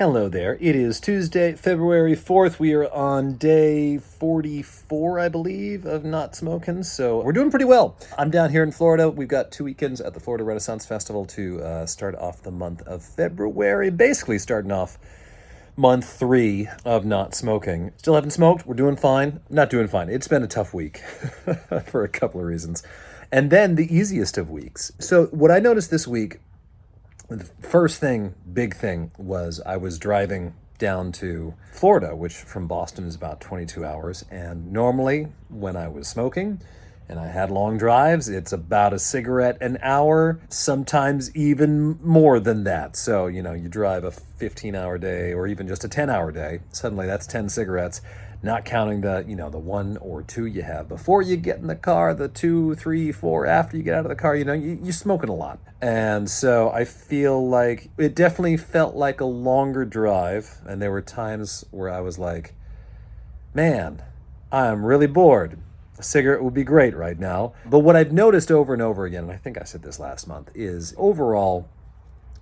Hello there. It is Tuesday, February 4th. We are on day 44, I believe, of not smoking. So we're doing pretty well. I'm down here in Florida. We've got 2 weekends at the Florida Renaissance Festival to start off the month of February. Basically, starting off month 3 of not smoking. Still haven't smoked. We're doing fine. Not doing fine. It's been a tough week for a couple of reasons. And then the easiest of weeks. So what I noticed this week, the first thing, big thing, was I was driving down to Florida, which from Boston is about 22 hours. And normally, when I was smoking and I had long drives, it's about a cigarette an hour, sometimes even more than that. So, you drive a 15-hour day or even just a 10-hour day. Suddenly, that's 10 cigarettes. Not counting the 1 or 2 you have before you get in the car, the 2, 3, 4 after you get out of the car, you're smoking a lot. And so I feel like it definitely felt like a longer drive. And there were times where I was like, man, I'm really bored. A cigarette would be great right now. But what I've noticed over and over again, and I think I said this last month, is overall,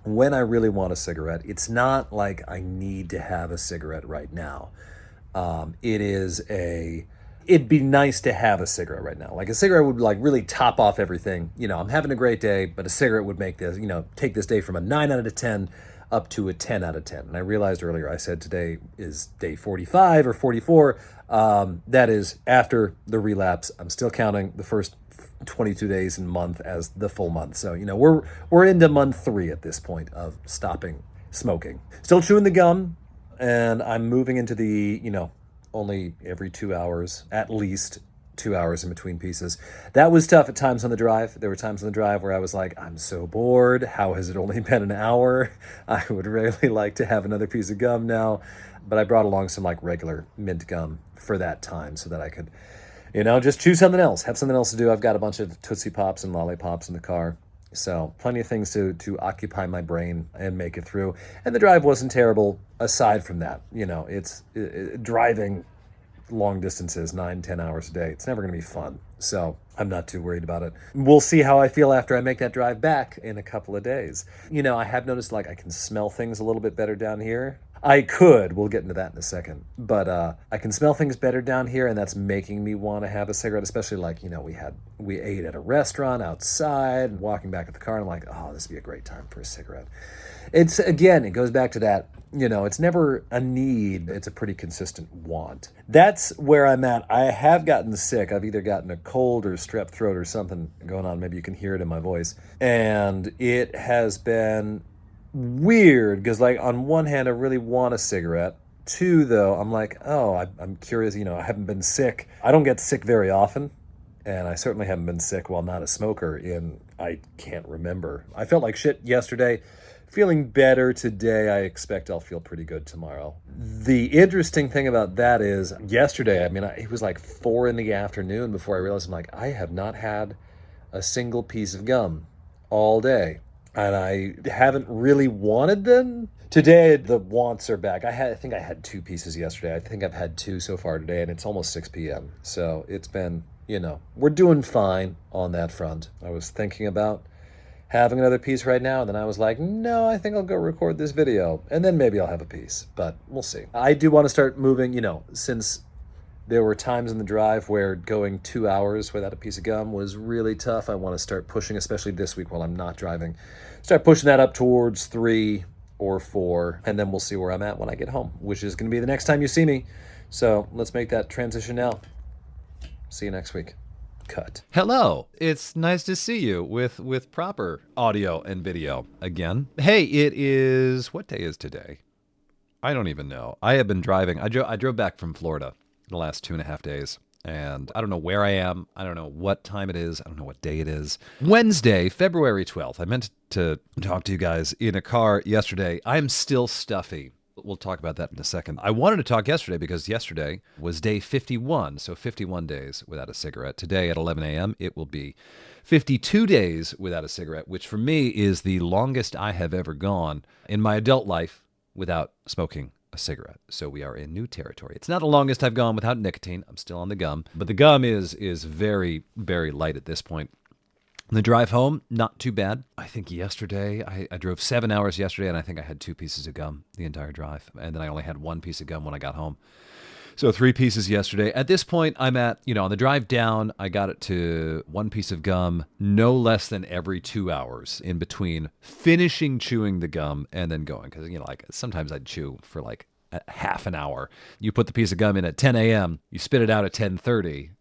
when I really want a cigarette, it's not like I need to have a cigarette right now. It'd be nice to have a cigarette right now. Like a cigarette would really top off everything. I'm having a great day, but a cigarette would make this, take this day from a 9 out of 10 up to a 10 out of 10. And I realized earlier, I said today is day 45 or 44. That is after the relapse. I'm still counting the first 22 days and month as the full month. So, we're into month 3 at this point of stopping smoking. Still chewing the gum. And I'm moving into the, only every 2 hours, at least 2 hours in between pieces. That was tough at times on the drive. There were times on the drive where I was like, I'm so bored. How has it only been an hour? I would really like to have another piece of gum now. But I brought along some regular mint gum for that time so that I could, just chew something else, have something else to do. I've got a bunch of Tootsie Pops and Lollipops in the car. So plenty of things to occupy my brain and make it through. And the drive wasn't terrible aside from that. It's driving long distances, 9-10 hours a day. It's never going to be fun. So I'm not too worried about it. We'll see how I feel after I make that drive back in a couple of days. I have noticed I can smell things a little bit better down here. We'll get into that in a second, but I can smell things better down here, and that's making me want to have a cigarette, especially we ate at a restaurant outside and walking back at the car, and I'm like, oh, this would be a great time for a cigarette. It goes back to that, it's never a need, it's a pretty consistent want. That's where I'm at. I have gotten sick. I've either gotten a cold or strep throat or something going on. Maybe you can hear it in my voice. And it has been weird because on one hand I really want a cigarette. 2, though, I'm like, I'm curious. I haven't been sick. I don't get sick very often, and I certainly haven't been sick while not a smoker in I can't remember. I felt like shit yesterday, feeling better today. I expect I'll feel pretty good tomorrow. The interesting thing about that is yesterday, it was 4 in the afternoon before I realized I have not had a single piece of gum all day. And I haven't really wanted them. Today, the wants are back. I think I had 2 pieces yesterday. I think I've had 2 so far today, and it's almost 6 p.m. So it's been, we're doing fine on that front. I was thinking about having another piece right now, and then I was like, no, I think I'll go record this video, and then maybe I'll have a piece, but we'll see. I do want to start moving, since there were times in the drive where going 2 hours without a piece of gum was really tough. I want to start pushing, especially this week while I'm not driving. Start pushing that up towards 3 or 4, and then we'll see where I'm at when I get home, which is going to be the next time you see me. So let's make that transition now. See you next week. Cut. Hello. It's nice to see you with proper audio and video again. Hey, what day is today? I don't even know. I have been driving. I drove back from Florida the last 2.5 days, and I don't know where I am. I don't know what time it is. I don't know what day it is. Wednesday, February 12th. I meant to talk to you guys in a car yesterday. I'm still stuffy. We'll talk about that in a second. I wanted to talk yesterday because yesterday was day 51, so 51 days without a cigarette. Today at 11 a.m., it will be 52 days without a cigarette, which for me is the longest I have ever gone in my adult life without smoking a cigarette. So we are in new territory. It's not the longest I've gone without nicotine. I'm still on the gum, but the gum is very, very light at this point. The drive home, not too bad. I think yesterday, I drove 7 hours yesterday, and I think I had 2 pieces of gum the entire drive. And then I only had 1 piece of gum when I got home. So 3 pieces yesterday. At this point, I'm at, on the drive down, I got it to 1 piece of gum no less than every 2 hours in between finishing chewing the gum and then going. Because, like sometimes I'd chew for like a half an hour. You put the piece of gum in at 10 a.m., you spit it out at 10:30,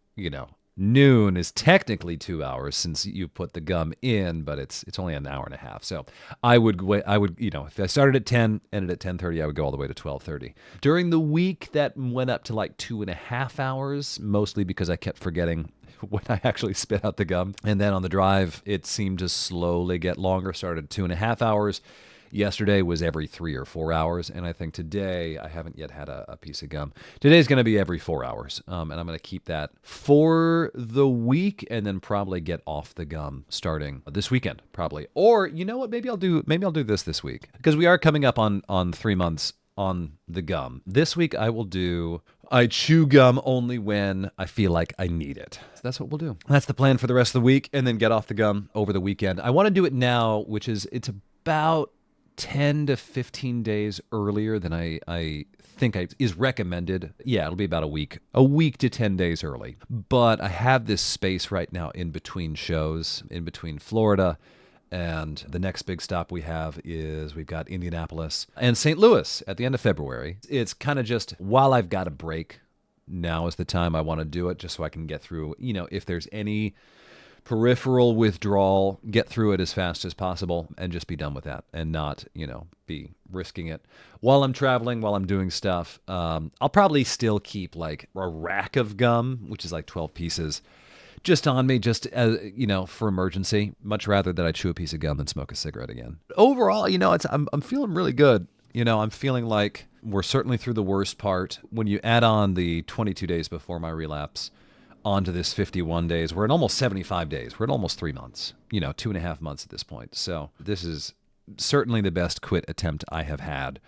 Noon is technically 2 hours since you put the gum in, but it's only an hour and a half. So I would if I started at 10, ended at 10:30, I would go all the way to 12:30. During the week, that went up to like 2.5 hours, mostly because I kept forgetting when I actually spit out the gum. And then on the drive, it seemed to slowly get longer, started at 2.5 hours. Yesterday was every 3 or 4 hours, and I think today I haven't yet had a piece of gum. Today's going to be every 4 hours, and I'm going to keep that for the week, and then probably get off the gum starting this weekend, probably. Or you know what? Maybe I'll do this week, because we are coming up on 3 months on the gum. This week I chew gum only when I feel like I need it. So that's what we'll do. That's the plan for the rest of the week, and then get off the gum over the weekend. I want to do it now, it's about 10 to 15 days earlier than I think is recommended. Yeah, it'll be about a week to 10 days early. But I have this space right now in between shows, in between Florida, and the next big stop we've got Indianapolis and St. Louis at the end of February. It's kind of just while I've got a break, now is the time I want to do it, just so I can get through, if there's any peripheral withdrawal, get through it as fast as possible and just be done with that and not, be risking it while I'm traveling, while I'm doing stuff. I'll probably still keep like a rack of gum, which is like 12 pieces, just on me, just as, for emergency. Much rather that I chew a piece of gum than smoke a cigarette again. Overall, I'm feeling really good. I'm feeling like we're certainly through the worst part. When you add on the 22 days before my relapse, onto this 51 days. We're at almost 75 days. We're at almost 3 months, 2.5 months at this point. So this is certainly the best quit attempt I have had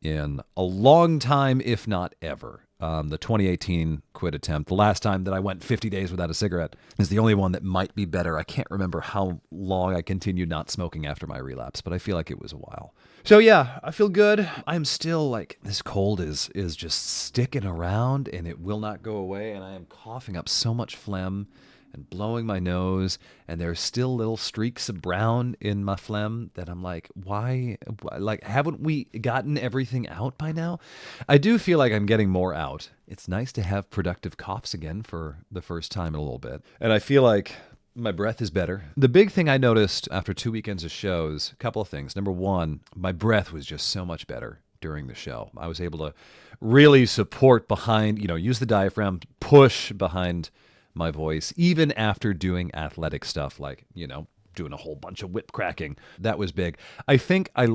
in a long time, if not ever. The 2018 quit attempt, the last time that I went 50 days without a cigarette, is the only one that might be better. I can't remember how long I continued not smoking after my relapse, but I feel like it was a while. So yeah, I feel good. I'm still like, this cold is just sticking around and it will not go away. And I am coughing up so much phlegm and blowing my nose, and there's still little streaks of brown in my phlegm that I'm like, why? Like, haven't we gotten everything out by now? I do feel like I'm getting more out. It's nice to have productive coughs again for the first time in a little bit. And I feel like my breath is better. The big thing I noticed after 2 weekends of shows, a couple of things. Number one, my breath was just so much better during the show. I was able to really support behind, use the diaphragm, push behind my voice, even after doing athletic stuff like, doing a whole bunch of whip cracking. That was big. I think I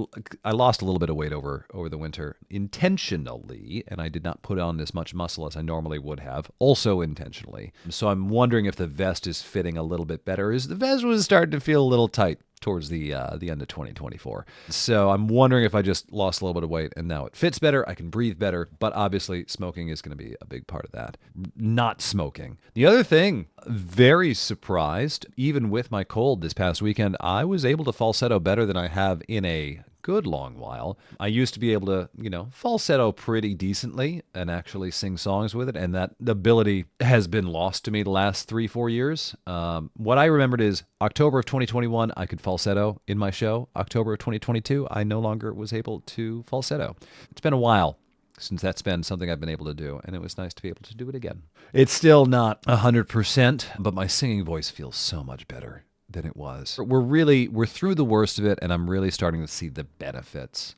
lost a little bit of weight over the winter intentionally, and I did not put on as much muscle as I normally would have, also intentionally. So I'm wondering if the vest is fitting a little bit better. The vest was starting to feel a little tight towards the end of 2024. So I'm wondering if I just lost a little bit of weight and now it fits better, I can breathe better, but obviously smoking is going to be a big part of that. Not smoking. The other thing, very surprised, even with my cold this past weekend, I was able to falsetto better than I have in a good long while. I used to be able to, falsetto pretty decently and actually sing songs with it, and that ability has been lost to me the last 3-4 years. What I remembered is October of 2021, I could falsetto in my show. October of 2022, I no longer was able to falsetto. It's been a while since that's been something I've been able to do, and it was nice to be able to do it again. It's still not 100%, but my singing voice feels so much better than it was. We're through the worst of it, and I'm really starting to see the benefits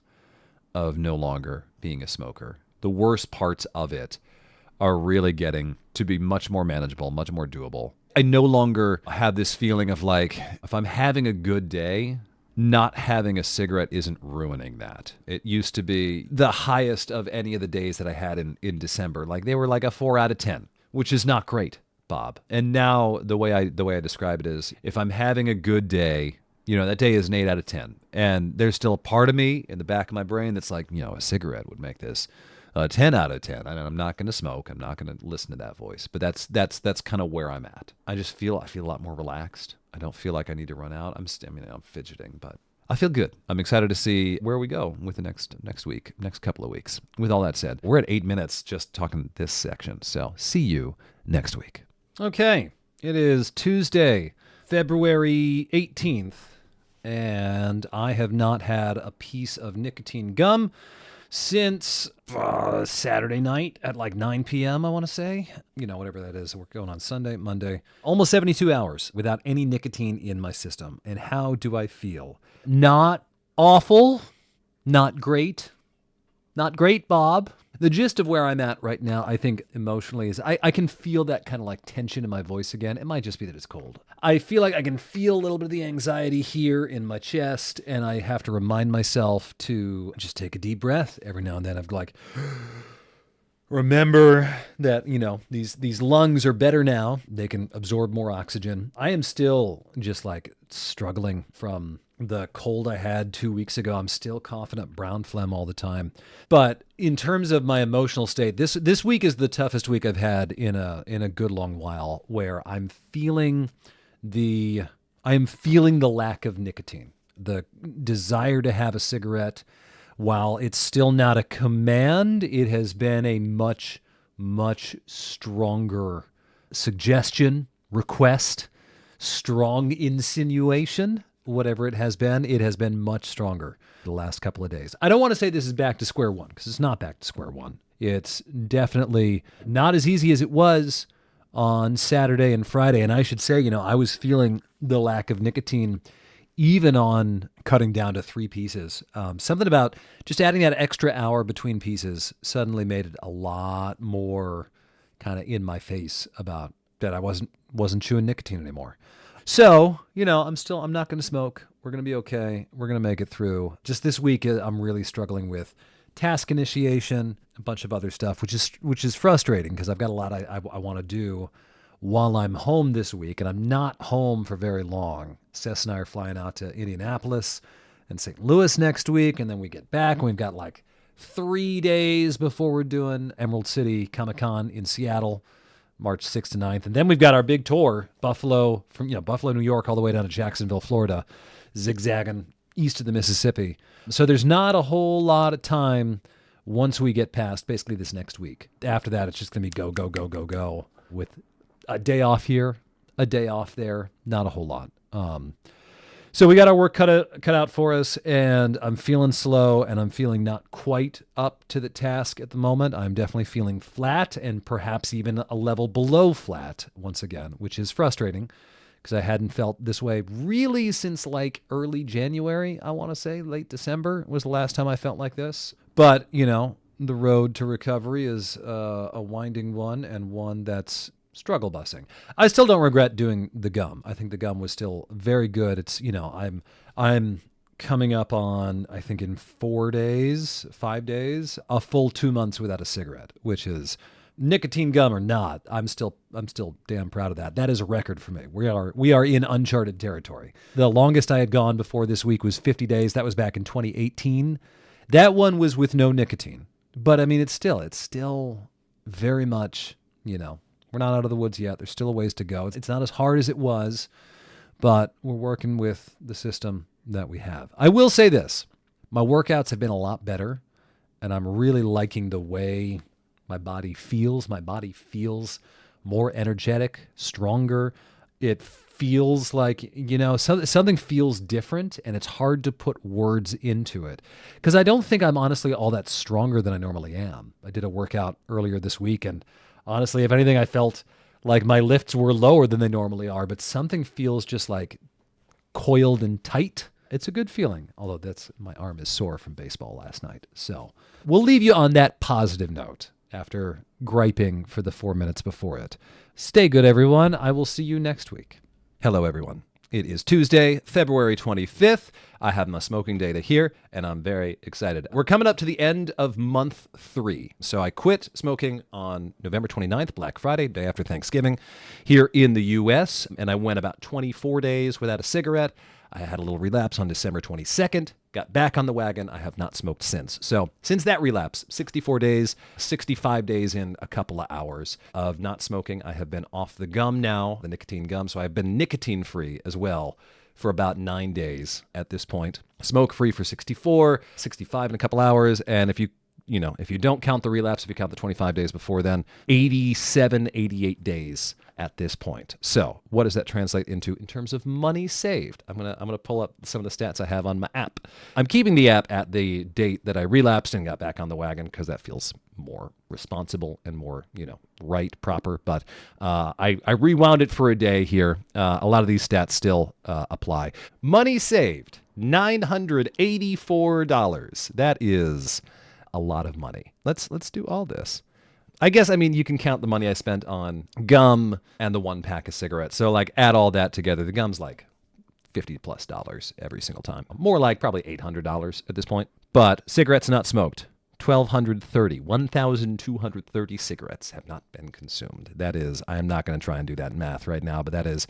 of no longer being a smoker. The worst parts of it are really getting to be much more manageable, much more doable. I no longer have this feeling of like, if I'm having a good day, not having a cigarette isn't ruining that. It used to be the highest of any of the days that I had in December. Like, they were like a 4 out of 10, which is not great, Bob. And now the way I describe it is, if I'm having a good day, that day is an 8 out of 10. And there's still a part of me in the back of my brain that's like, a cigarette would make this a 10 out of 10. I'm not going to smoke. I'm not going to listen to that voice. But that's kind of where I'm at. I feel a lot more relaxed. I don't feel like I need to run out. I'm fidgeting, but I feel good. I'm excited to see where we go with the next couple of weeks. With all that said, we're at 8 minutes just talking this section. So see you next week. Okay. It is Tuesday, February 18th, and I have not had a piece of nicotine gum since Saturday night at like 9 p.m., I want to say. Whatever that is. We're going on Sunday, Monday. Almost 72 hours without any nicotine in my system. And how do I feel? Not awful. Not great. Not great, Bob. The gist of where I'm at right now, I think emotionally, is I can feel that kind of like tension in my voice again. It might just be that it's cold. I feel like I can feel a little bit of the anxiety here in my chest, and I have to remind myself to just take a deep breath every now and then. I've like, remember that, these lungs are better now. They can absorb more oxygen. I am still just like struggling from the cold I had 2 weeks ago. I'm still coughing up brown phlegm all the time. But in terms of my emotional state, this week is the toughest week I've had in a good long while, where I'm feeling the lack of nicotine, the desire to have a cigarette. While it's still not a command, it has been a much, much stronger suggestion, request, strong insinuation. Whatever it has been much stronger the last couple of days. I don't want to say this is back to square one, because it's not back to square one. It's definitely not as easy as it was on Saturday and Friday. And I should say, I was feeling the lack of nicotine even on cutting down to 3 pieces. Something about just adding that extra hour between pieces suddenly made it a lot more kind of in my face about that I wasn't chewing nicotine anymore. So, I'm not going to smoke. We're going to be okay. We're going to make it through. Just this week, I'm really struggling with task initiation, a bunch of other stuff, which is frustrating because I've got a lot I want to do while I'm home this week, and I'm not home for very long. Seth and I are flying out to Indianapolis and St. Louis next week, and then we get back, and we've got like 3 days before we're doing Emerald City Comic-Con in Seattle, March 6th to 9th. And then we've got our big tour, Buffalo, New York, all the way down to Jacksonville, Florida, zigzagging east of the Mississippi. So there's not a whole lot of time once we get past basically this next week. After that, it's just going to be go, go, go, go, go, with a day off here, a day off there, not a whole lot. So we got our work cut out for us, and I'm feeling slow, and I'm feeling not quite up to the task at the moment. I'm definitely feeling flat, and perhaps even a level below flat once again, which is frustrating because I hadn't felt this way really since like early January. I want to say late December was the last time I felt like this. But, the road to recovery is a winding one, and one that's struggle busing. I still don't regret doing the gum. I think the gum was still very good. It's, I'm coming up on, I think in 5 days, a full 2 months without a cigarette, which is nicotine gum or not. I'm still damn proud of that. That is a record for me. We are in uncharted territory. The longest I had gone before this week was 50 days. That was back in 2018. That one was with no nicotine. But I mean, it's still very much, we're not out of the woods yet. There's still a ways to go. It's not as hard as it was, but we're working with the system that we have. I will say this. My workouts have been a lot better, and I'm really liking the way my body feels. My body feels more energetic, stronger. It feels like, something feels different, and it's hard to put words into it because I don't think I'm honestly all that stronger than I normally am. I did a workout earlier this week, and honestly, if anything, I felt like my lifts were lower than they normally are, but something feels just like coiled and tight. It's a good feeling, although my arm is sore from baseball last night. So we'll leave you on that positive note after griping for the 4 minutes before it. Stay good, everyone. I will see you next week. Hello, everyone. It is Tuesday, February 25th. I have my smoking data here, and I'm very excited. We're coming up to the end of month 3. So I quit smoking on November 29th, Black Friday, day after Thanksgiving, here in the U.S., and I went about 24 days without a cigarette. I had a little relapse on December 22nd, got back on the wagon. I have not smoked since. So since that relapse, 64 days, 65 days in a couple of hours of not smoking. I have been off the gum now, the nicotine gum. So I've been nicotine free as well for about 9 days at this point. Smoke free for 64, 65 in a couple hours. And if you don't count the relapse, if you count the 25 days before then, 87, 88 days at this point. So what does that translate into in terms of money saved? I'm gonna pull up some of the stats I have on my app. I'm keeping the app at the date that I relapsed and got back on the wagon because that feels more responsible and more, right, proper. But I rewound it for a day here. A lot of these stats still apply. Money saved, $984. That is a lot of money. Let's do all this. I guess, you can count the money I spent on gum and the 1 pack of cigarettes. So add all that together. The gum's like $50+ every single time. More like probably $800 at this point. But cigarettes not smoked. 1,230 cigarettes have not been consumed. That is, I am not going to try and do that math right now, but that is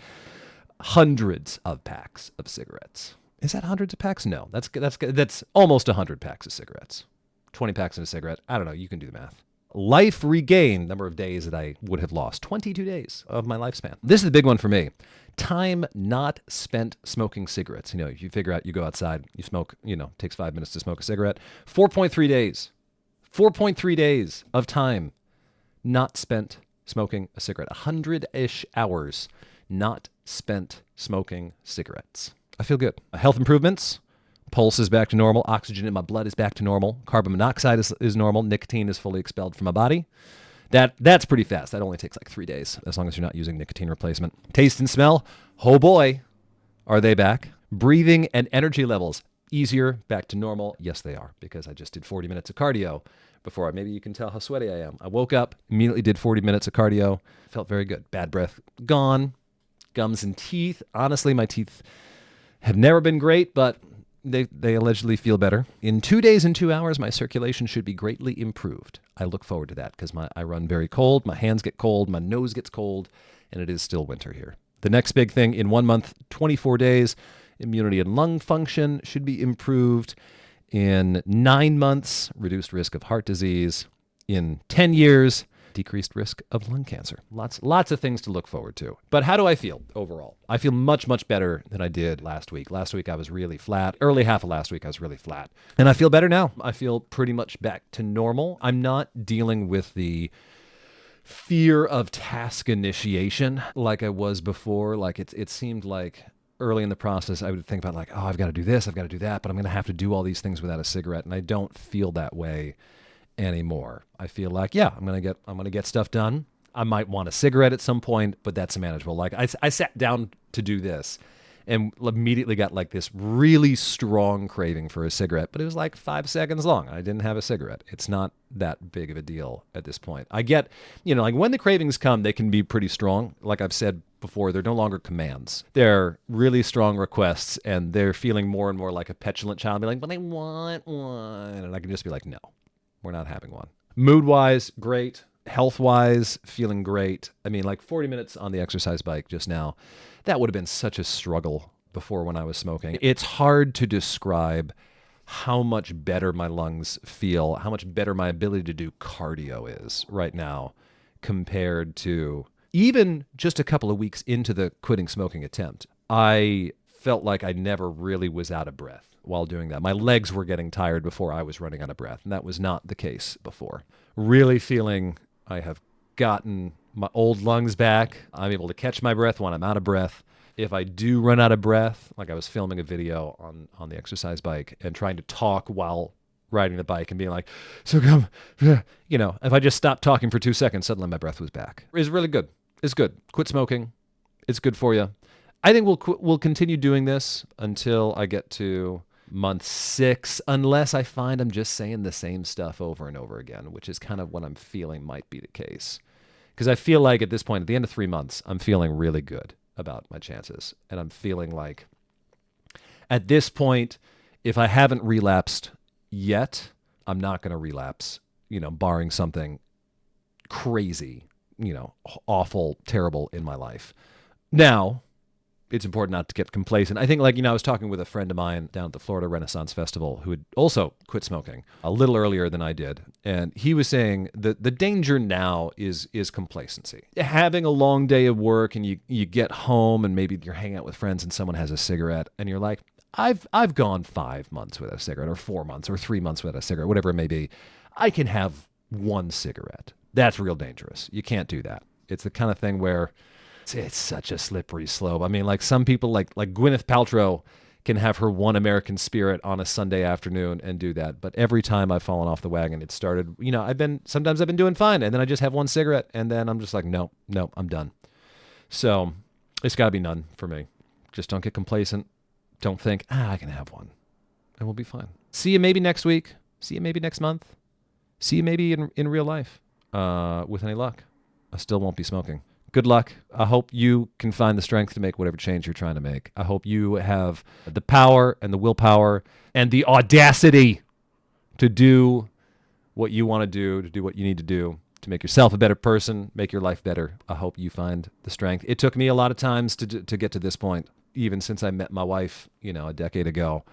hundreds of packs of cigarettes. Is that hundreds of packs? No, that's almost 100 packs of cigarettes. 20 packs in a cigarette. I don't know. You can do the math. Life regained, number of days that I would have lost. 22 days of my lifespan. This is the big one for me. Time not spent smoking cigarettes. If you figure out you go outside, you smoke, takes 5 minutes to smoke a cigarette. 4.3 days. 4.3 days of time not spent smoking a cigarette. 100-ish hours not spent smoking cigarettes. I feel good. Health improvements. Pulse is back to normal. Oxygen in my blood is back to normal. Carbon monoxide is normal. Nicotine is fully expelled from my body. That's pretty fast. That only takes 3 days, as long as you're not using nicotine replacement. Taste and smell. Oh boy, are they back. Breathing and energy levels. Easier, back to normal. Yes, they are, because I just did 40 minutes of cardio before. Maybe you can tell how sweaty I am. I woke up, immediately did 40 minutes of cardio. Felt very good. Bad breath gone. Gums and teeth. Honestly, my teeth have never been great, but they allegedly feel better. In 2 days and 2 hours, my circulation should be greatly improved. I look forward to that because I run very cold. My hands get cold. My nose gets cold. And it is still winter here. The next big thing, in 1 month, 24 days, immunity and lung function should be improved. In 9 months, reduced risk of heart disease. In 10 years, decreased risk of lung cancer. Lots of things to look forward to. But how do I feel overall? I feel much, much better than I did last week. Last week I was really flat. Early half of last week I was really flat. And I feel better now. I feel pretty much back to normal. I'm not dealing with the fear of task initiation like I was before. It seemed like early in the process I would think about I've got to do this, I've got to do that, but I'm going to have to do all these things without a cigarette. And I don't feel that way anymore. I feel like, I'm gonna get stuff done. I might want a cigarette at some point, but that's manageable. I sat down to do this and immediately got this really strong craving for a cigarette, but it was 5 seconds long. I didn't have a cigarette. It's not that big of a deal at this point. I get, when the cravings come, they can be pretty strong. Like I've said before, they're no longer commands. They're really strong requests, and they're feeling more and more like a petulant child, be but I want one. And I can just be no. We're not having one. Mood-wise, great. Health-wise, feeling great. 40 minutes on the exercise bike just now, that would have been such a struggle before when I was smoking. It's hard to describe how much better my lungs feel, how much better my ability to do cardio is right now compared to even just a couple of weeks into the quitting smoking attempt. I felt like I never really was out of breath while doing that. My legs were getting tired before I was running out of breath, and that was not the case before. Really feeling I have gotten my old lungs back. I'm able to catch my breath when I'm out of breath. If I do run out of breath, I was filming a video on the exercise bike and trying to talk while riding the bike and being so come, if I just stopped talking for 2 seconds, suddenly my breath was back. It's really good. It's good. Quit smoking. It's good for you. I think we'll continue doing this until I get to month 6, unless I find I'm just saying the same stuff over and over again, which is kind of what I'm feeling might be the case. Because I feel like at this point, at the end of 3 months, I'm feeling really good about my chances. And I'm feeling like at this point, if I haven't relapsed yet, I'm not going to relapse, barring something crazy, awful, terrible in my life. Now, it's important not to get complacent. I think, like, I was talking with a friend of mine down at the Florida Renaissance Festival who had also quit smoking a little earlier than I did. And he was saying that the danger now is complacency. Having a long day of work and you get home and maybe you're hanging out with friends and someone has a cigarette and you're like, I've gone 5 months without a cigarette, or 4 months, or 3 months without a cigarette, whatever it may be. I can have one cigarette. That's real dangerous. You can't do that. It's the kind of thing where it's such a slippery slope. I mean, like some people, like Gwyneth Paltrow, can have her one American Spirit on a Sunday afternoon and do that. But every time I've fallen off the wagon, it started, sometimes I've been doing fine, and then I just have one cigarette, and then I'm just like, no, I'm done. So it's got to be none for me. Just don't get complacent. Don't think, I can have one, and we'll be fine. See you maybe next week. See you maybe next month. See you maybe in real life. With any luck, I still won't be smoking. Good luck. I hope you can find the strength to make whatever change you're trying to make. I hope you have the power and the willpower and the audacity to do what you want to do what you need to do to make yourself a better person, make your life better. I hope you find the strength. It took me a lot of times to get to this point, even since I met my wife, a decade ago.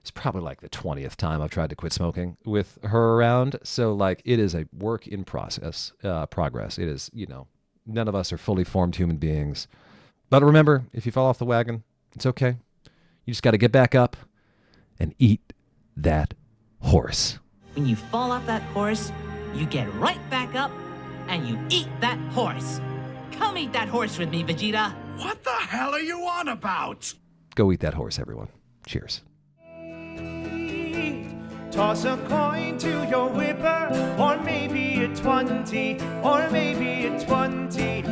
It's probably like the 20th time I've tried to quit smoking with her around. So like it is a work in progress. It is, none of us are fully formed human beings. But remember, if you fall off the wagon, it's okay. You just got to get back up and eat that horse. When you fall off that horse, you get right back up and you eat that horse. Come eat that horse with me, Vegeta. What the hell are you on about? Go eat that horse, everyone. Cheers. Toss a coin to your whipper, or maybe a 20, or maybe a 20.